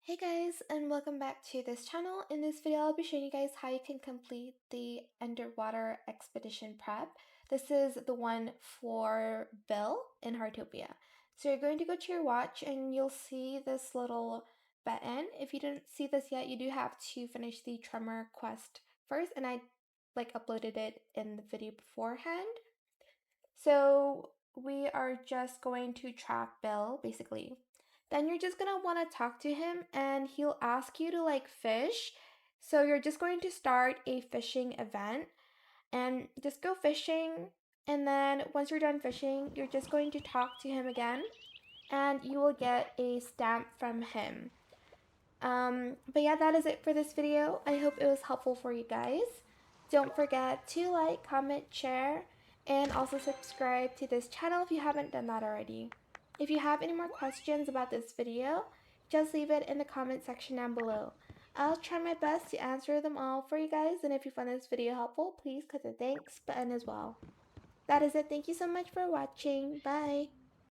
Hey guys, and welcome back to this channel. In this video, I'll be showing you guys how you can complete the underwater expedition prep. This is the one for Bill in Heartopia. So you're going to go to your watch and you'll see this little button. If you didn't see this yet, you do have to finish the Tremor quest first, and I uploaded it in the video beforehand. So we are just going to track Bill, basically. Then you're just gonna want to talk to him and he'll ask you to fish. So you're just going to start a fishing event and just go fishing. And then once you're done fishing, you're just going to talk to him again and you will get a stamp from him. But yeah, that is it for this video. I hope it was helpful for you guys. Don't forget to like, comment, share, and also subscribe to this channel if you haven't done that already. If you have any more questions about this video, just leave it in the comment section down below. I'll try my best to answer them all for you guys, and if you found this video helpful, please click the thanks button as well. That is it. Thank you so much for watching. Bye!